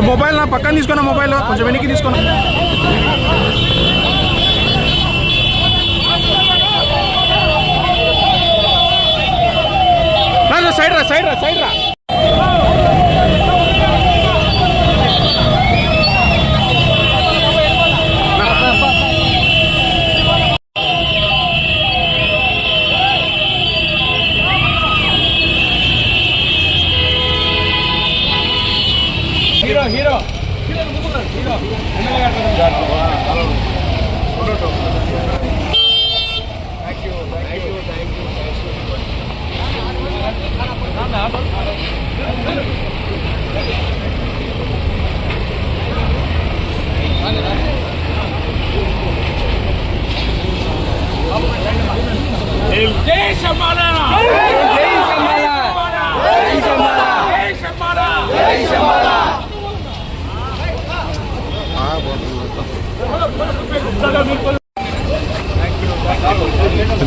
Mobile నా పక్కన తీసుకున్నా, మొబైల్ కొంచెం వెనక్కి తీసుకున్నా. సైడ్ రా, సైడ్ రా, సైడ్ రా. హీరో హీరో హీరో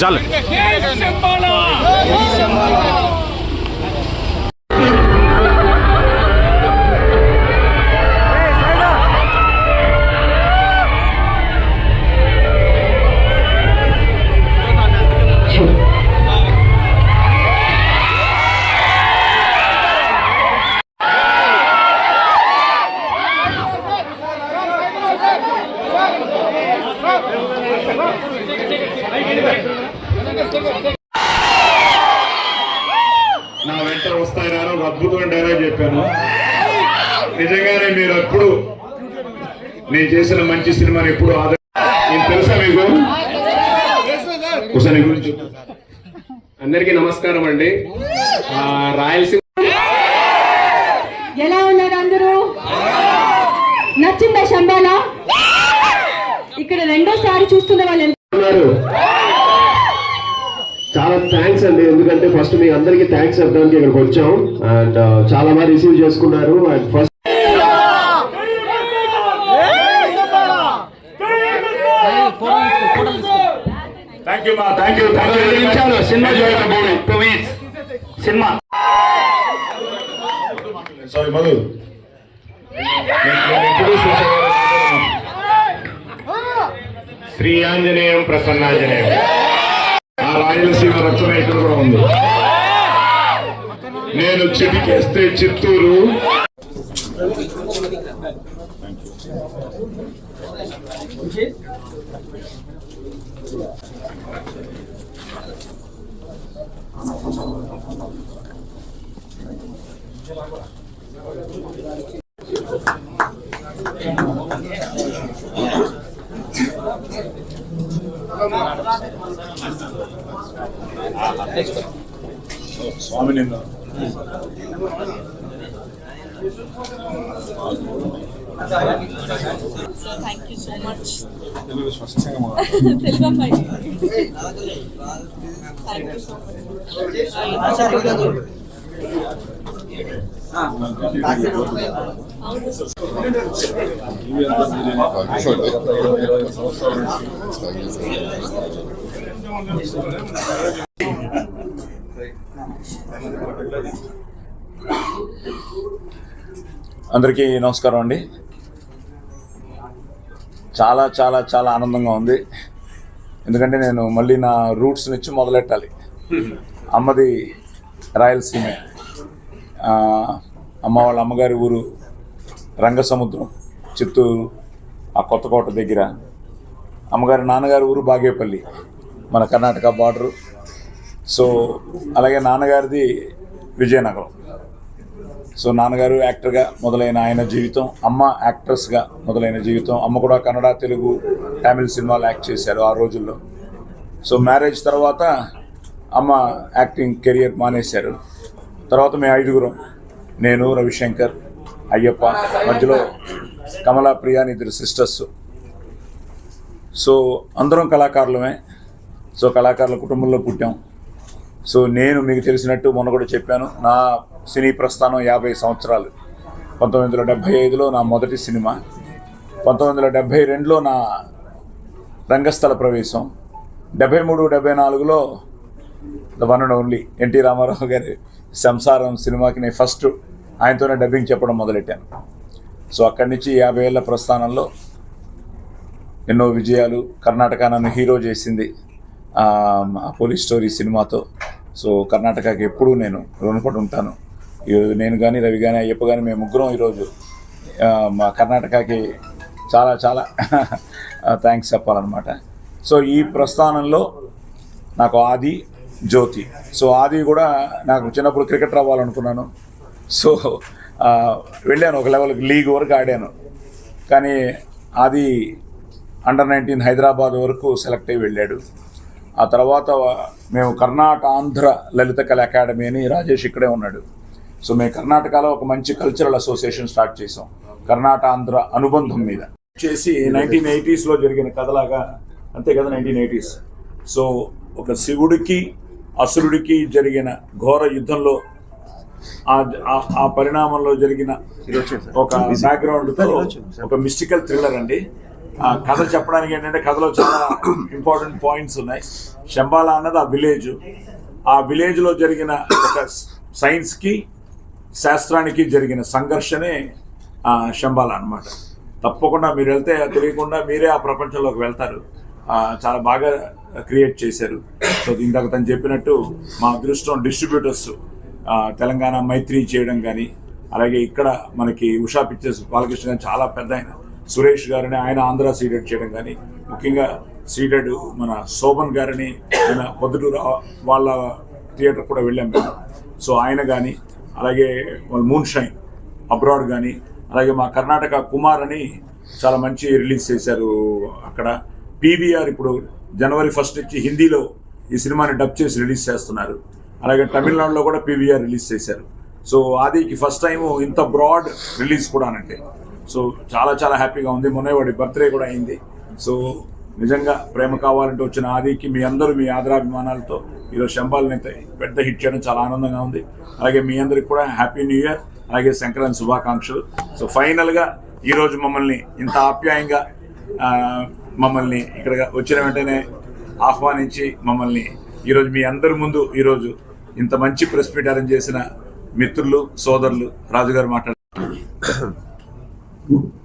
చాలు. నా వెంట వస్తాయని ఒక అద్భుతమైన డైలాగ్ చెప్పాను. నిజంగానే మీరు అప్పుడు నేను చేసిన మంచి సినిమాని ఎప్పుడు నేను తెలుసా మీకు కుసని గురించి. అందరికీ నమస్కారం అండి. రాయలసీమ ఎలా ఉన్నారు అందరూ? నచ్చిందా శంబాలా? ఇక్కడ రెండోసారి చూస్తున్న వాళ్ళు ఉన్నారు. చాలా థ్యాంక్స్ అండి, ఎందుకంటే ఫస్ట్ మీ అందరికి థ్యాంక్స్ చెప్పడానికి ఇక్కడికి వచ్చాం. అండ్ చాలా బాగా రిసీవ్ చేసుకున్నారు. And first cinema cinema sorry Madhu Sri Anjaneyam Prasannanjaneyam. ఆ రాయలసీమ రచన ఇక్కడ కూడా ఉంది. నేను చిటికేస్తే చిత్తూరు, స్వామి నిన్న Thank you so much. Telugu స్పష్టంగా Thank you so అందరికీ నమస్కారం అండి. చాలా చాలా చాలా ఆనందంగా ఉంది. ఎందుకంటే నేను మళ్ళీ నా రూట్స్ నుంచి మొదలెట్టాలి. అమ్మది రాయలసీమ, అమ్మ వాళ్ళ అమ్మగారి ఊరు రంగసముద్రం, చిత్తూరు, ఆ కొత్తకోట దగ్గర. అమ్మగారి నాన్నగారి ఊరు బాగేపల్లి, మన కర్ణాటక బార్డరు. సో అలాగే నాన్నగారిది విజయనగరం. సో నాన్నగారు యాక్టర్గా మొదలైన ఆయన జీవితం, అమ్మ యాక్ట్రెస్గా మొదలైన జీవితం. అమ్మ కూడా కన్నడ, తెలుగు, తమిళ్ సినిమాలు యాక్ట్ చేశారు ఆ రోజుల్లో. సో మ్యారేజ్ తర్వాత అమ్మ యాక్టింగ్ కెరియర్ మానేశారు. తర్వాత మేము ఐదుగురం, నేను, రవిశంకర్, అయ్యప్ప, మధ్యలో కమలా, ప్రియా అని ఇద్దరు సిస్టర్స్. సో అందరం కళాకారులమే. సో కళాకారుల కుటుంబంలో పుట్టాం. సో నేను మీకు తెలిసినట్టు మొన్న కూడా చెప్పాను, నా సినీ ప్రస్థానం 50 సంవత్సరాలు. 1975లో నా మొదటి సినిమా, 1972లో నా రంగస్థల ప్రవేశం, 73-74లో the one and only NT Ramarao గారి సంసారం సినిమాకి నేను ఫస్ట్ ఆయనతోనే డబ్బింగ్ చెప్పడం మొదలెట్టాను. సో అక్కడి నుంచి 50 ఏళ్ల ప్రస్థానంలో ఎన్నో విజయాలు. కర్ణాటక నన్ను హీరో చేసింది పోలీస్ స్టోరీ సినిమాతో. సో కర్ణాటకకి ఎప్పుడూ నేను రుణపడి ఉంటాను. ఈరోజు నేను కానీ, రవి కానీ, అయ్యప్ప కానీ మేము ముగ్గురం ఈరోజు మా కర్ణాటకకి చాలా చాలా థ్యాంక్స్ చెప్పాలన్నమాట. సో ఈ ప్రస్థానంలో నాకు ఆది, జ్యోతి. సో ఆది కూడా నాకు చిన్నప్పుడు క్రికెటర్ అవ్వాలనుకున్నాను. సో వెళ్ళాను, ఒక లెవెల్కి లీగ్ వరకు ఆడాను. కానీ ఆది అండర్-19 హైదరాబాద్ వరకు సెలెక్ట్ అయ్యి వెళ్ళాడు. ఆ తర్వాత మేము ఆంధ్ర లలిత కళ అకాడమీ అని, రాజేష్ ఇక్కడే ఉన్నాడు. సో మేము కర్ణాటకలో ఒక మంచి కల్చరల్ అసోసియేషన్ స్టార్ట్ చేసాం, ఆంధ్ర అనుబంధం మీద చేసి 1980sలో జరిగిన కథలాగా. అంతే కదా, 1980s. సో ఒక శివుడికి అసురుడికి జరిగిన ఘోర యుద్ధంలో ఆ పరిణామంలో జరిగిన ఒక బ్యాక్గ్రౌండ్తో ఒక మిస్టికల్ థ్రిల్లర్ అండి. ఆ కథ చెప్పడానికి ఏంటంటే, కథలో చాలా ఇంపార్టెంట్ పాయింట్స్ ఉన్నాయి. శంబాలా అన్నది ఆ విలేజ్లో జరిగిన ఒక సైన్స్కి శాస్త్రానికి జరిగిన సంఘర్షణే శంబాలా అన్నమాట. తప్పకుండా మీరు వెళ్తే తెలియకుండా మీరే ఆ ప్రపంచంలోకి వెళ్తారు. చాలా బాగా క్రియేట్ చేశారు. సో ఇందాక తను చెప్పినట్టు మా అదృష్టం డిస్ట్రిబ్యూటర్స్ తెలంగాణ మైత్రి చేయడం కానీ, అలాగే ఇక్కడ మనకి ఉషా పిక్చర్స్ బాలకృష్ణ గారు చాలా పెద్ద ఆయన సురేష్ గారిని ఆయన ఆంధ్ర సీడెడ్ చేయడం కానీ, ముఖ్యంగా సీడెడ్ మన శోభన్ గారిని ఆయన పొద్దుటూరు వాళ్ళ థియేటర్ కూడా వెళ్ళాం మేము. సో ఆయన కానీ, అలాగే వాళ్ళ మూన్ షైన్ అబ్రాడ్ కానీ, అలాగే మా కర్ణాటక కుమార్ అని చాలా మంచి రిలీజ్ చేశారు అక్కడ. పీవీఆర్ ఇప్పుడు జనవరి 1 నుంచి హిందీలో ఈ సినిమాని డబ్ చేసి రిలీజ్ చేస్తున్నారు. అలాగే తమిళనాడులో కూడా పీవీఆర్ రిలీజ్ చేశారు. సో ఆదికి ఫస్ట్ టైం ఇంత బ్రాడ్ రిలీజ్ కూడా అనంటే, సో చాలా చాలా హ్యాపీగా ఉంది. మొన్న వాడి బర్త్డే కూడా అయింది. సో నిజంగా ప్రేమ కావాలంటే వచ్చిన ఆదికి మీ అందరూ మీ ఆదరాభిమానాలతో ఈరోజు శంబాల్ని పెద్ద హిట్ చేయడం చాలా ఆనందంగా ఉంది. అలాగే మీ అందరికి కూడా హ్యాపీ న్యూ ఇయర్, అలాగే సంక్రాంతి శుభాకాంక్షలు. సో ఫైనల్గా ఈరోజు మమ్మల్ని ఇంత ఆప్యాయంగా మమ్మల్ని ఇక్కడ వచ్చిన వెంటనే ఆహ్వానించి మమ్మల్ని ఈరోజు మీ అందరి ముందు ఈరోజు ఇంత మంచి ప్రెస్ మీట్ అరేంజ్ చేసిన మిత్రులు, సోదరులు, రాజుగారు మాట్లాడారు.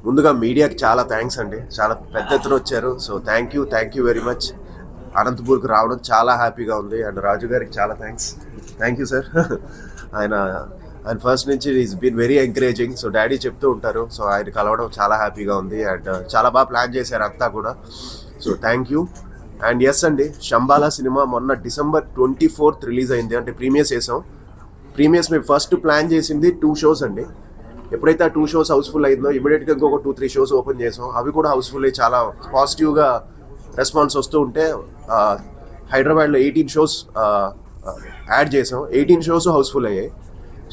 ముందుగా మీడియాకి చాలా థ్యాంక్స్ అండి, చాలా పెద్ద ఎత్తున వచ్చారు. So thank you very much. అనంతపూర్కి రావడం చాలా హ్యాపీగా ఉంది. అండ్ రాజు గారికి చాలా థ్యాంక్ యూ సార్. ఆయన ఫస్ట్ నుంచి is been very encouraging. So daddy చెప్తూ ఉంటారు. సో ఆయన కలవడం చాలా హ్యాపీగా ఉంది. అండ్ చాలా బాగా ప్లాన్ చేశారు అంతా కూడా. So thank you. And yes అండి, శంబాలా సినిమా మొన్న December 24th రిలీజ్ అయింది. అంటే ప్రీమియర్స్ వేసాం. ప్రీమియర్స్ మేము ఫస్ట్ ప్లాన్ చేసింది 2 shows అండి. ఎప్పుడైతే ఆ 2 shows హౌస్ఫుల్ అయిందో ఇమీడియట్గా ఇంకొక 2-3 shows ఓపెన్ చేసాం. అవి కూడా హౌస్ఫుల్ అయ్యి చాలా పాజిటివ్గా రెస్పాన్స్ వస్తూ ఉంటే హైదరాబాద్లో 18 shows యాడ్ చేసాం. 18 shows హౌస్ఫుల్ అయ్యాయి.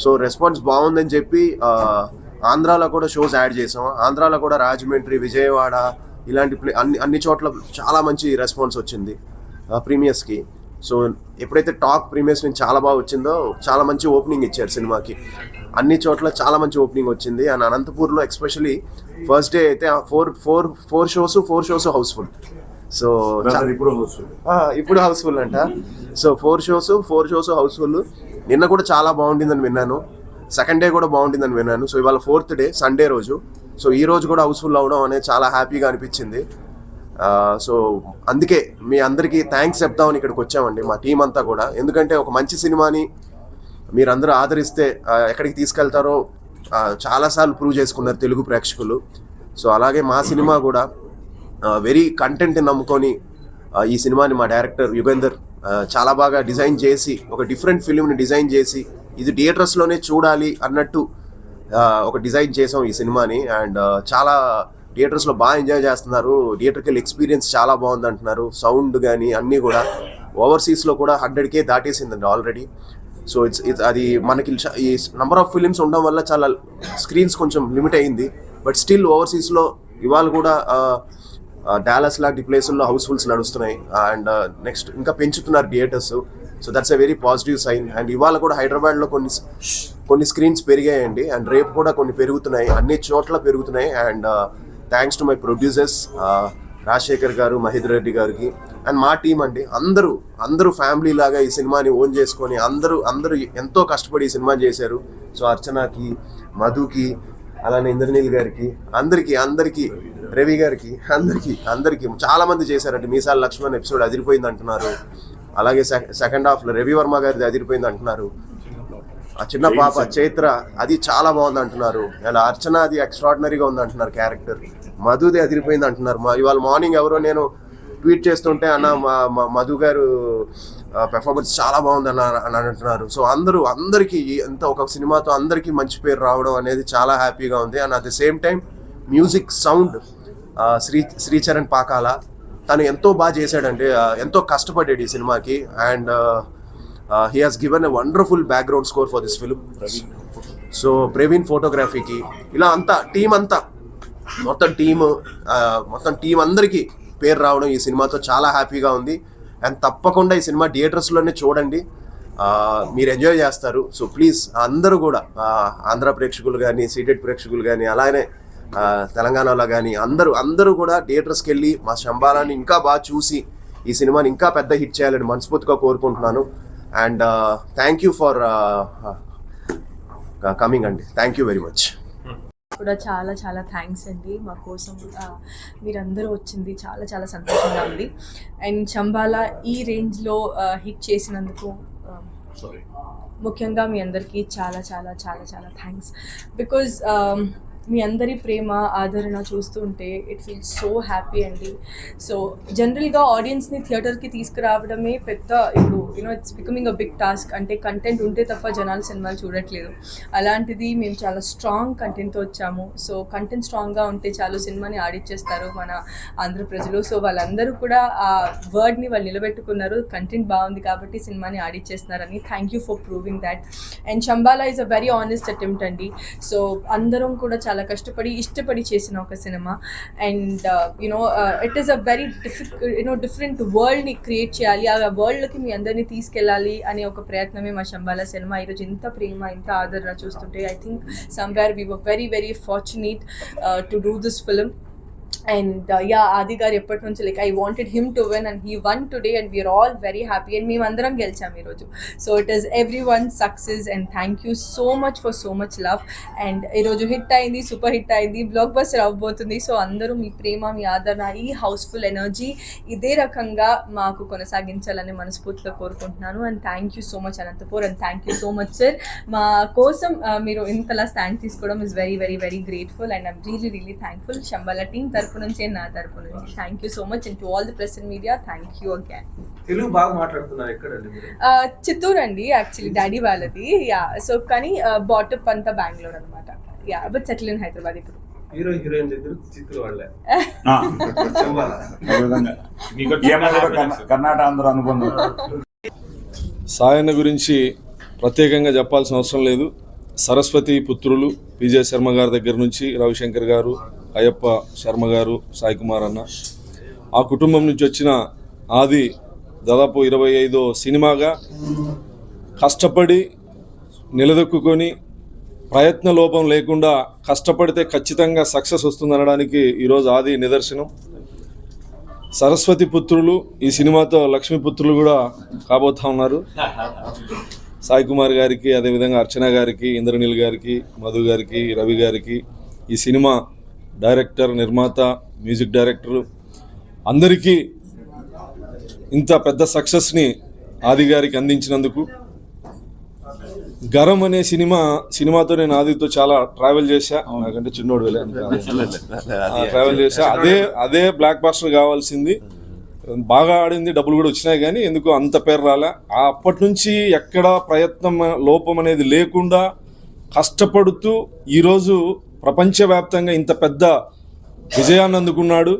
సో రెస్పాన్స్ బాగుందని చెప్పి ఆంధ్రాలో కూడా షోస్ యాడ్ చేసాం. ఆంధ్రాలో కూడా రాజమండ్రి, విజయవాడ ఇలాంటి అన్ని చోట్ల చాలా మంచి రెస్పాన్స్ వచ్చింది ప్రీమియర్స్కి. సో ఎప్పుడైతే టాక్ ప్రీమియర్స్ నుంచి చాలా బాగా వచ్చిందో చాలా మంచి ఓపెనింగ్ ఇచ్చారు సినిమాకి. అన్ని చోట్ల చాలా మంచి ఓపెనింగ్ వచ్చింది. అండ్ అనంతపూర్లో ఎస్పెషలీ ఫస్ట్ డే అయితే 4 shows హౌస్ఫుల్. సో ఇప్పుడు హౌస్ఫుల్ అంట. So 4 shows housefull. నిన్న కూడా చాలా బాగుంటుందని విన్నాను. సెకండ్ డే కూడా బాగుంటుందని విన్నాను. సో ఇవాళ 4th డే సండే రోజు. సో ఈ రోజు కూడా హౌస్ఫుల్ అవ్వడం అనేది చాలా హ్యాపీగా అనిపించింది. సో అందుకే మీ అందరికీ థ్యాంక్స్ చెప్తామని ఇక్కడికి వచ్చామండి, మా టీం అంతా కూడా. ఎందుకంటే ఒక మంచి సినిమాని మీరందరూ ఆదరిస్తే ఎక్కడికి తీసుకెళ్తారో చాలాసార్లు ప్రూవ్ చేసుకున్నారు తెలుగు ప్రేక్షకులు. సో అలాగే మా సినిమా కూడా వెరీ కంటెంట్ నమ్ముకొని ఈ సినిమాని మా డైరెక్టర్ యుగేందర్ చాలా బాగా డిజైన్ చేసి, ఒక డిఫరెంట్ ఫిలింని డిజైన్ చేసి ఇది థియేటర్స్లోనే చూడాలి అన్నట్టు ఒక డిజైన్ చేసాం ఈ సినిమాని. అండ్ చాలా థియేటర్స్లో బాగా ఎంజాయ్ చేస్తున్నారు. థియేటర్కి వెళ్ళి ఎక్స్పీరియన్స్ చాలా బాగుంది అంటున్నారు. సౌండ్ కానీ అన్నీ కూడా. ఓవర్సీస్లో కూడా 100K దాటేసిందండి ఆల్రెడీ. సో అది మనకి ఈ నెంబర్ ఆఫ్ ఫిలిమ్స్ ఉండడం వల్ల చాలా స్క్రీన్స్ కొంచెం లిమిట్ అయింది. బట్ స్టిల్ ఓవర్సీస్లో ఇవాళ కూడా డాలస్ లాంటి ప్లేసుల్లో హౌస్ఫుల్స్ నడుస్తున్నాయి. అండ్ నెక్స్ట్ ఇంకా పెంచుతున్నారు theatres. So that's a very positive sign. And ఇవాళ కూడా హైదరాబాద్లో కొన్ని స్క్రీన్స్ పెరిగాయండి, అండ్ రేపు కూడా కొన్ని పెరుగుతున్నాయి, అన్ని చోట్ల పెరుగుతున్నాయి. And thanks to my producers Rajasekhar గారు, మహేందర్ రెడ్డి గారికి, అండ్ మా టీం అండి. అందరూ ఫ్యామిలీ లాగా ఈ సినిమాని ఓన్ చేసుకొని అందరూ ఎంతో కష్టపడి ఈ సినిమా చేశారు. సో అర్చనకి, మధుకి, అలానే ఇంద్రనీల్ గారికి, అందరికీ రవి గారికి, అందరికీ చాలా మంది చేశారండి. మీసాల లక్ష్మణ్ ఎపిసోడ్ అదిరిపోయింది అంటున్నారు, అలాగే సెకండ్ హాఫ్లో రవి వర్మ గారిది అదిరిపోయింది అంటున్నారు, ఆ చిన్న పాప చైత్ర అది చాలా బాగుంది అంటున్నారు, ఇలా అర్చన అది ఎక్స్ట్రాడినరీగా ఉంది అంటున్నారు క్యారెక్టర్, మధుది అదిరిపోయింది అంటున్నారు. ఇవాళ మార్నింగ్ ఎవరో నేను ట్వీట్ చేస్తుంటే అన్న మధు గారు పెర్ఫార్మెన్స్ చాలా బాగుంది అని అంటున్నారు. సో అందరికీ ఎంత ఒక సినిమాతో అందరికీ మంచి పేరు రావడం అనేది చాలా హ్యాపీగా ఉంది. And at the same time music sound Sricharan Pakala తను ఎంతో బాగా చేశాడండి, ఎంతో కష్టపడ్డాడు ఈ సినిమాకి. And he has given a wonderful background score for this film. So Praveen ఫోటోగ్రఫీకి, ఇలా మొత్తం టీం అందరికీ పేరు రావడం ఈ సినిమాతో చాలా హ్యాపీగా ఉంది. అండ్ తప్పకుండా ఈ సినిమా థియేటర్స్లోనే చూడండి, మీరు ఎంజాయ్ చేస్తారు. సో ప్లీజ్ అందరూ కూడా ఆంధ్ర ప్రేక్షకులు కానీ, సీటెడ్ ప్రేక్షకులు కానీ, అలానే తెలంగాణలో కానీ అందరూ కూడా థియేటర్స్కి వెళ్ళి మా శంబాలాని ఇంకా బాగా చూసి ఈ సినిమాని ఇంకా పెద్ద హిట్ చేయాలని మనస్ఫూర్తిగా కోరుకుంటున్నాను. And thank you for coming అండి, థ్యాంక్ యూ వెరీ మచ్. కూడా చాలా చాలా థ్యాంక్స్ అండి, మా కోసం మీరందరూ వచ్చింది చాలా చాలా సంతోషంగా ఉంది. అండ్ శంబాలా ఈ రేంజ్లో హిట్ చేసినందుకు ముఖ్యంగా మీ అందరికీ చాలా చాలా చాలా చాలా థ్యాంక్స్. బికాజ్ మీ అందరి ప్రేమ ఆదరణ చూస్తుంటే ఇట్ ఫీల్స్ సో హ్యాపీ అండి. సో జనరల్గా ఆడియన్స్ని థియేటర్కి తీసుకురావడమే పెద్ద ఇప్పుడు it's becoming a big task. అంటే కంటెంట్ ఉంటే తప్ప జనాలు సినిమాలు చూడట్లేదు, అలాంటిది మేము చాలా స్ట్రాంగ్ కంటెంట్తో వచ్చాము. సో కంటెంట్ స్ట్రాంగ్గా ఉంటే చాలు, సినిమాని ఆడిచ్చేస్తారు మన ఆంధ్ర ప్రజలు. సో వాళ్ళందరూ కూడా ఆ వర్డ్ని వాళ్ళు నిలబెట్టుకున్నారు, కంటెంట్ బాగుంది కాబట్టి సినిమాని ఆడిచ్చేస్తున్నారని. Thank you for proving that. And Shambala is a very honest attempt అండి. సో అందరం కూడా చాలా కష్టపడి ఇష్టపడి చేసిన ఒక సినిమా. And it is a very different వరల్డ్ని క్రియేట్ చేయాలి, ఆ వరల్డ్కి మీ అందరినీ తీసుకెళ్ళాలి అనే ఒక ప్రయత్నమే మా శంబాలా సినిమా. ఈరోజు ఇంత ప్రేమ, ఇంత ఆదరణ చూస్తుంటే I think somewhere we were very very fortunate to do this film. And Aadi గారు ఎప్పటి నుంచి like I wanted him to win and he won today and we are all very happy. And మేమందరం గెలిచాము ఈరోజు. So it is everyone success and thank you so much for so much love. And ఈరోజు hit అయింది, super hit అయింది, blockbuster అవ్వబోతుంది. So అందరూ మీ ప్రేమ, మీ ఆదరణ, ఈ హౌస్ఫుల్ ఎనర్జీ ఇదే రకంగా మాకు కొనసాగించాలని మనస్ఫూర్తిగా కోరుకుంటున్నాను. And thank you so much Anantapur, and thank you so much sir. మా కోసం మీరు ఇంతలా స్టాండ్ తీసుకోవడం is very very very grateful and I'm really really thankful. Shambala team తరపు నుంచి, నా తరపు నుంచి thank you so much. And to all the press and media thank you again. Telugu బాగా మాట్లాడుతున్నారు, ఎక్కడండి? చిత్తూరు అండి, యాక్చువల్లీ డాడీ వాళ్ళది. యా, సో కానీ బాటప్ అంతా బెంగళూరు అనమాట. Yeah, but settle in Hyderabad ఇప్పుడు. హీరో హీరోయిన్ దగ్గర చిత్తూరు వాళ్ళే. కర్ణాటక ఆంధ్ర అనుబంధం. సాయన్న గురించి ప్రత్యేకంగా చెప్పాల్సిన అవసరం లేదు. సరస్వతి పుత్రులు విజయ్ శర్మ గారి దగ్గర నుంచి రవిశంకర్ గారు, అయ్యప్ప శర్మ గారు, సాయి కుమార్ అన్న, ఆ కుటుంబం నుంచి వచ్చిన ఆది దాదాపు 25వ సినిమాగా కష్టపడి నిలదొక్కుని ప్రయత్న లోపం లేకుండా కష్టపడితే ఖచ్చితంగా సక్సెస్ వస్తుందనడానికి ఈరోజు ఆది నిదర్శనం. సరస్వతి పుత్రులు ఈ సినిమాతో లక్ష్మీపుత్రులు కూడా కాబోతా ఉన్నారు. సాయి కుమార్ గారికి, అదేవిధంగా అర్చన గారికి, ఇంద్రనీల్ గారికి, మధు గారికి, రవి గారికి, ఈ సినిమా డైరెక్టర్, నిర్మాత, మ్యూజిక్ డైరెక్టరు అందరికీ ఇంత పెద్ద సక్సెస్ని ఆది గారికి అందించినందుకు. గరం అనే సినిమాతో నేను ఆదితో చాలా ట్రావెల్ చేశా, నాకంటే చిన్నోడు ట్రావెల్ చేశా. అదే బ్లాక్ బాస్టర్ కావాల్సింది, బాగా ఆడింది, డబ్బులు కూడా వచ్చినాయి, కానీ ఎందుకు అంత పేరు రాలే. అప్పటి నుంచి ఎక్కడా ప్రయత్నం లోపం అనేది లేకుండా కష్టపడుతూ ఈరోజు ప్రపంచవ్యాప్తంగా ఇంత పెద్ద విజయాన్ని అందుకున్నాడు.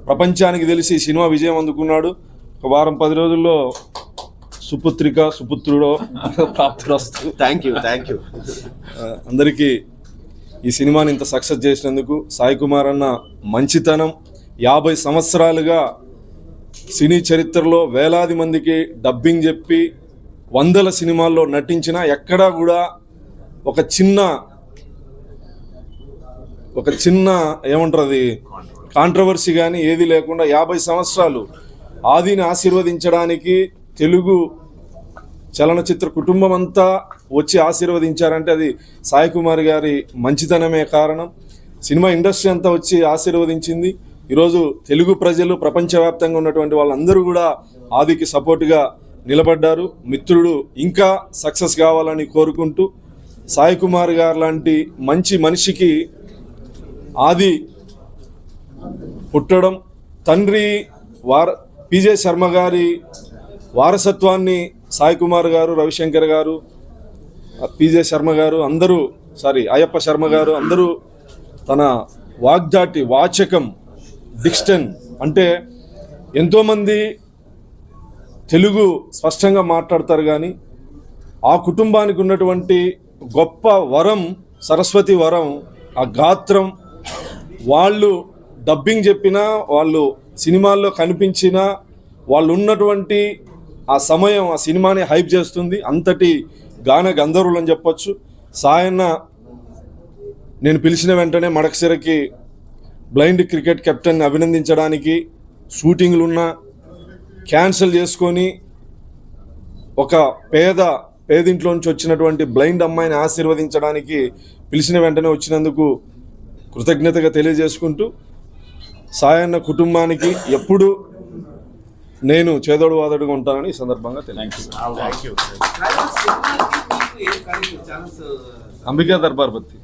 ప్రపంచానికి తెలిసి సినిమా విజయం అందుకున్నాడు. ఒక వారం 10 రోజుల్లో సుపుత్రుడో ప్రాప్తుడొస్తూ. Thank you. అందరికీ ఈ సినిమాని ఇంత సక్సెస్ చేసినందుకు సాయి కుమార్ అన్న మంచితనం, 50 సంవత్సరాలుగా సినీ చరిత్రలో వేలాది మందికి డబ్బింగ్ చెప్పి వందల సినిమాల్లో నటించినా ఎక్కడా కూడా ఒక చిన్న ఏమంటారు అది కాంట్రవర్సీ కానీ ఏది లేకుండా 50 సంవత్సరాలు ఆదిని ఆశీర్వదించడానికి తెలుగు చలనచిత్ర కుటుంబం అంతా వచ్చి ఆశీర్వదించారంటే అది సాయి కుమార్ గారి మంచితనమే కారణం. సినిమా ఇండస్ట్రీ అంతా వచ్చి ఆశీర్వదించింది. ఈరోజు తెలుగు ప్రజలు ప్రపంచవ్యాప్తంగా ఉన్నటువంటి వాళ్ళందరూ కూడా ఆదికి సపోర్ట్గా నిలబడ్డారు. మిత్రుడు ఇంకా సక్సెస్ కావాలని కోరుకుంటూ సాయి కుమార్ గారు లాంటి మంచి మనిషికి ఆది పుట్టడం, తండ్రి పిజే శర్మ గారి వారసత్వాన్ని సాయి కుమార్ గారు, రవిశంకర్ గారు, పిజే శర్మ గారు అందరూ అయ్యప్ప శర్మ గారు అందరూ తన వాగ్దాటి వాచకం డిక్షన్ అంటే ఎంతోమంది తెలుగు స్పష్టంగా మాట్లాడతారు కానీ ఆ కుటుంబానికి ఉన్నటువంటి గొప్ప వరం సరస్వతి వరం, ఆ గాత్రం. వాళ్ళు డబ్బింగ్ చెప్పినా, వాళ్ళు సినిమాల్లో కనిపించినా, వాళ్ళు ఉన్నటువంటి ఆ సమయం ఆ సినిమాని హైప్ చేస్తుంది. అంతటి గాన గంధర్వులు అని చెప్పొచ్చు. సాయన్న నేను పిలిచిన వెంటనే మడకసిరకి బ్లైండ్ క్రికెట్ కెప్టెన్ని అభినందించడానికి షూటింగ్లున్నా క్యాన్సిల్ చేసుకొని ఒక పేదింట్లో నుంచి వచ్చినటువంటి బ్లైండ్ అమ్మాయిని ఆశీర్వదించడానికి పిలిచిన వెంటనే వచ్చినందుకు కృతజ్ఞతగా తెలియజేసుకుంటూ సాయన్న కుటుంబానికి ఎప్పుడు నేను చేదోడు వాదోడుగా ఉంటానని ఈ సందర్భంగా తెలియజేస్తున్నాను. అంబికా దర్బార్ బత్తి